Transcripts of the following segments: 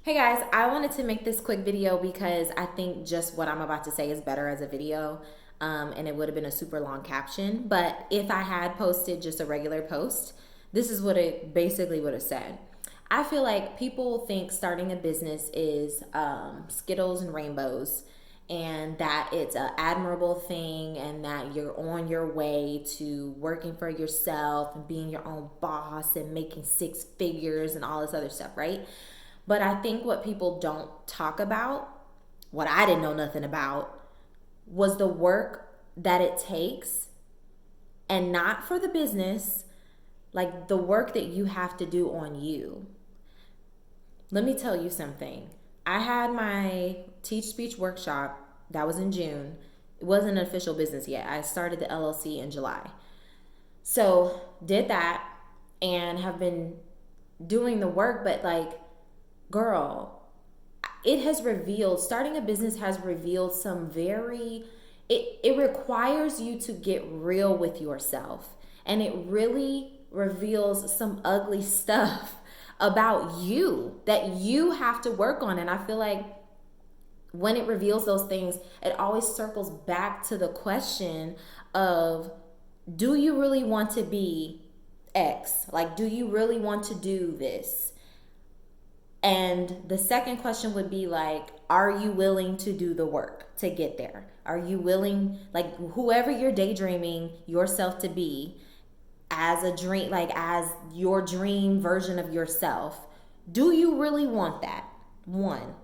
Hey guys, I wanted to make this quick video because I think just what I'm about to say is better as a video, and it would have been a super long caption. But if I had posted just a regular post, this is what it basically would have said. I feel like people think starting a business is Skittles and rainbows, and that it's an admirable thing, and that you're on your way to working for yourself and being your own boss and making six figures and all this other stuff, right? But I think what people don't talk about, what I didn't know nothing about, was the work that it takes, and not for the business, like the work that you have to do on you. Let me tell you something. I had my Teach Speech workshop that was in June. It wasn't an official business yet. I started the LLC in July. So, did that and have been doing the work, but like, girl, it has revealed, starting a business has revealed some very, it requires you to get real with yourself, and it really reveals some ugly stuff about you that you have to work on. And I feel like when it reveals those things, it always circles back to the question of, do you really want to be X? Like, do you really want to do this? And the second question would be like, are you willing to do the work to get there? Are you willing, like whoever you're daydreaming yourself to be as a dream, like as your dream version of yourself, do you really want that? One,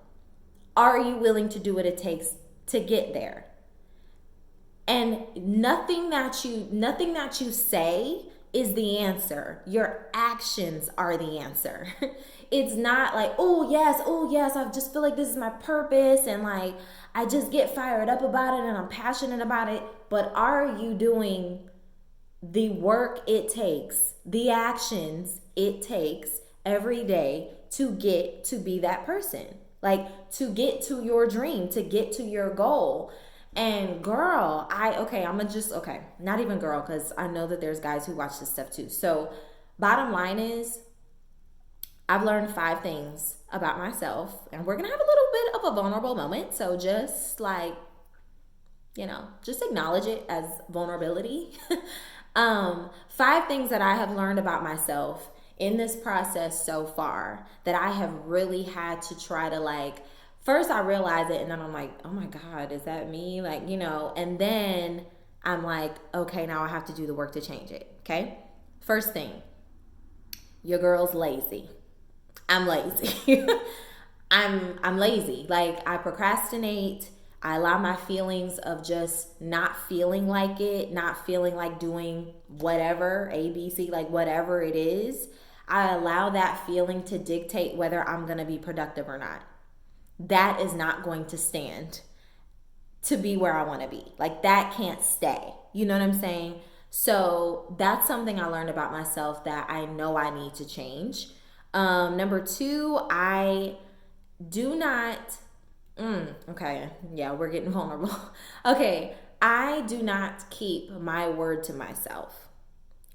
are you willing to do what it takes to get there? And nothing that you say is the answer. Your actions are the answer. It's not like, oh yes, I just feel like this is my purpose, and like I just get fired up about it and I'm passionate about it. But are you doing the work it takes, the actions it takes every day to get to be that person? Like to get to your dream, to get to your goal. And girl, not even girl, because I know that there's guys who watch this stuff too. So, bottom line is, I've learned 5 things about myself, and we're gonna have a little bit of a vulnerable moment. So, just like, just acknowledge it as vulnerability. 5 things that I have learned about myself in this process so far that I have really had to try to like, first I realize it and then I'm like, oh my God, is that me? Like, and then I'm like, okay, now I have to do the work to change it. Okay. First thing, your girl's lazy. I'm lazy. I'm lazy. Like I procrastinate. I allow my feelings of just not feeling like it, not feeling like doing whatever, A, B, C, like whatever it is. I allow that feeling to dictate whether I'm going to be productive or not. That is not going to stand to be where I want to be. Like that can't stay. You know what I'm saying? So that's something I learned about myself that I know I need to change. Number 2, I do not. Okay, yeah, we're getting vulnerable. Okay, I do not keep my word to myself.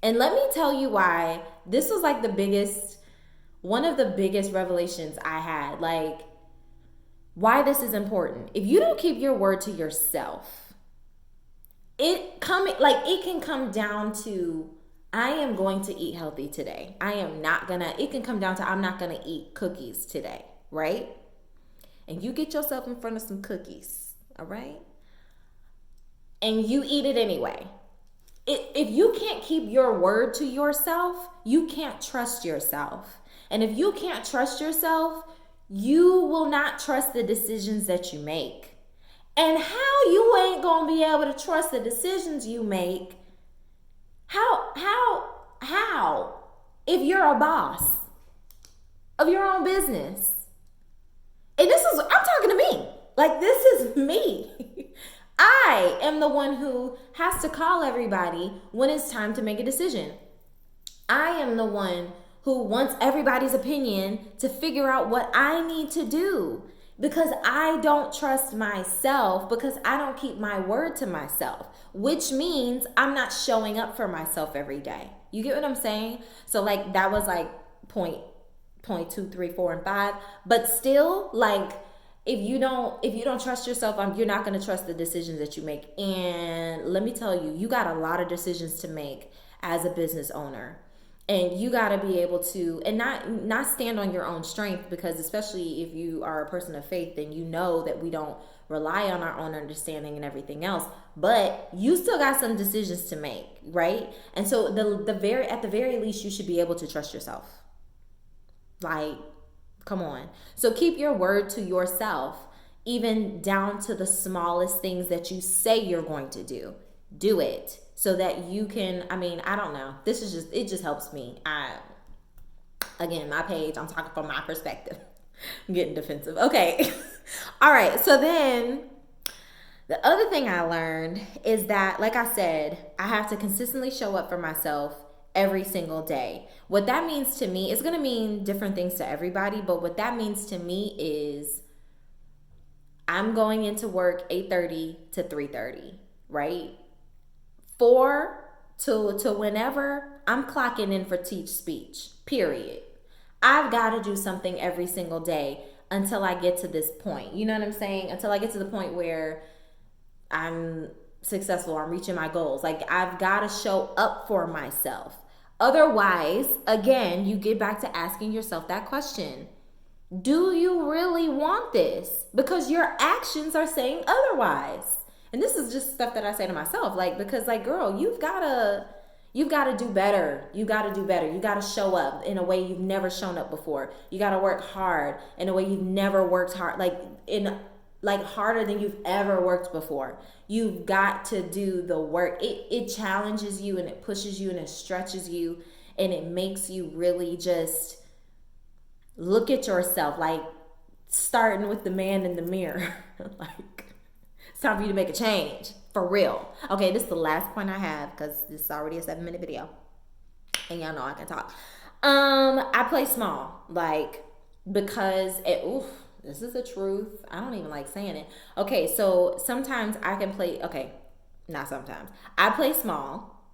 And let me tell you why. This was like one of the biggest revelations I had. Like, why this is important. If you don't keep your word to yourself, it can come down to, I am going to eat healthy today. It can come down to, I'm not gonna eat cookies today, right? And you get yourself in front of some cookies, all right? And you eat it anyway. If you can't keep your word to yourself, you can't trust yourself. And if you can't trust yourself, you will not trust the decisions that you make. And how you ain't gonna be able to trust the decisions you make? How? If you're a boss of your own business. And I'm talking to me. Like, this is me. I am the one who has to call everybody when it's time to make a decision. I am the one who wants everybody's opinion to figure out what I need to do, because I don't trust myself, because I don't keep my word to myself, which means I'm not showing up for myself every day. You get what I'm saying? So like that was like point point 2, 3, 4, and 5. But still, like, if you don't trust yourself, you're not going to trust the decisions that you make. And let me tell you, you got a lot of decisions to make as a business owner. And you got to be able to, and not stand on your own strength, because especially if you are a person of faith, then you know that we don't rely on our own understanding and everything else, but you still got some decisions to make, right? And so at the very least, you should be able to trust yourself. Like, come on. So keep your word to yourself, even down to the smallest things that you say you're going to do. Do it so that you can, I don't know. It just helps me. Again, my page, I'm talking from my perspective. I'm getting defensive. Okay. All right. So then the other thing I learned is that, like I said, I have to consistently show up for myself every single day. What that means to me is going to mean different things to everybody, but what that means to me is I'm going into work 8:30 to 3:30, right? 4 to whenever, I'm clocking in for teach speech, period. I've got to do something every single day until I get to this point. You know what I'm saying? Until I get to the point where I'm successful, I'm reaching my goals. Like, I've got to show up for myself. Otherwise, again, you get back to asking yourself that question. Do you really want this? Because your actions are saying otherwise. And this is just stuff that I say to myself, like, because, like, girl, you've got to do better. You got to do better. You got to show up in a way you've never shown up before. You got to work hard in a way you've never worked hard, like harder than you've ever worked before. You've got to do the work. It challenges you, and it pushes you, and it stretches you, and it makes you really just look at yourself, like, starting with the man in the mirror. Like, it's time for you to make a change, for real. Okay, this is the last point I have, because this is already a 7-minute video, and y'all know I can talk. I play small, like, because this is the truth. I don't even like saying it. Okay, so sometimes I can play, not sometimes. I play small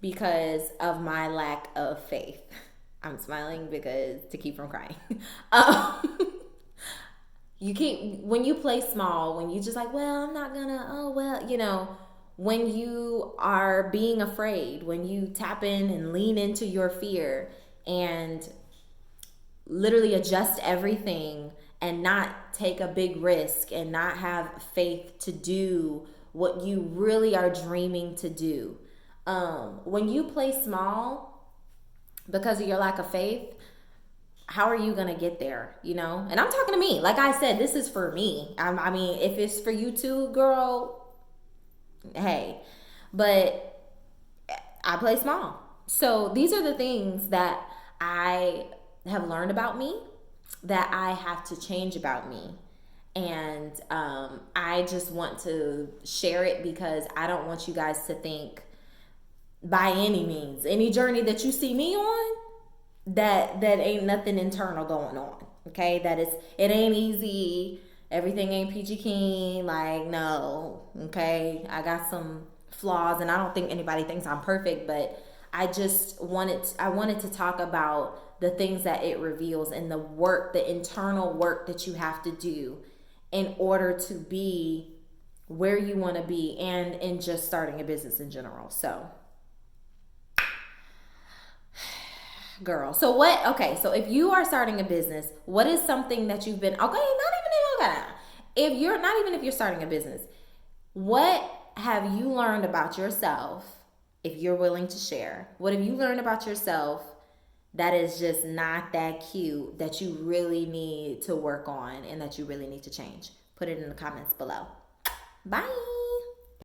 because of my lack of faith. I'm smiling because to keep from crying. When you play small, when you just like, well, I'm not gonna, when you are being afraid, when you tap in and lean into your fear and literally adjust everything and not take a big risk and not have faith to do what you really are dreaming to do. When you play small because of your lack of faith, how are you going to get there? And I'm talking to me. Like I said, this is for me. If it's for you too, girl, hey. But I play small. So these are the things that I have learned about me, that I have to change about me. And I just want to share it because I don't want you guys to think by any means, any journey that you see me on, that ain't nothing internal going on. Okay, it ain't easy. Everything ain't peachy keen. Like, no. Okay, I got some flaws, and I don't think anybody thinks I'm perfect, but I wanted to talk about the things that it reveals and the internal work that you have to do in order to be where you want to be, and in just starting a business in general. So, girl, so if you are starting a business, what is something that you've been, if you're starting a business, what have you learned about yourself? If you're willing to share, what have you learned about yourself that is just not that cute, that you really need to work on and that you really need to change? Put it in the comments below. Bye.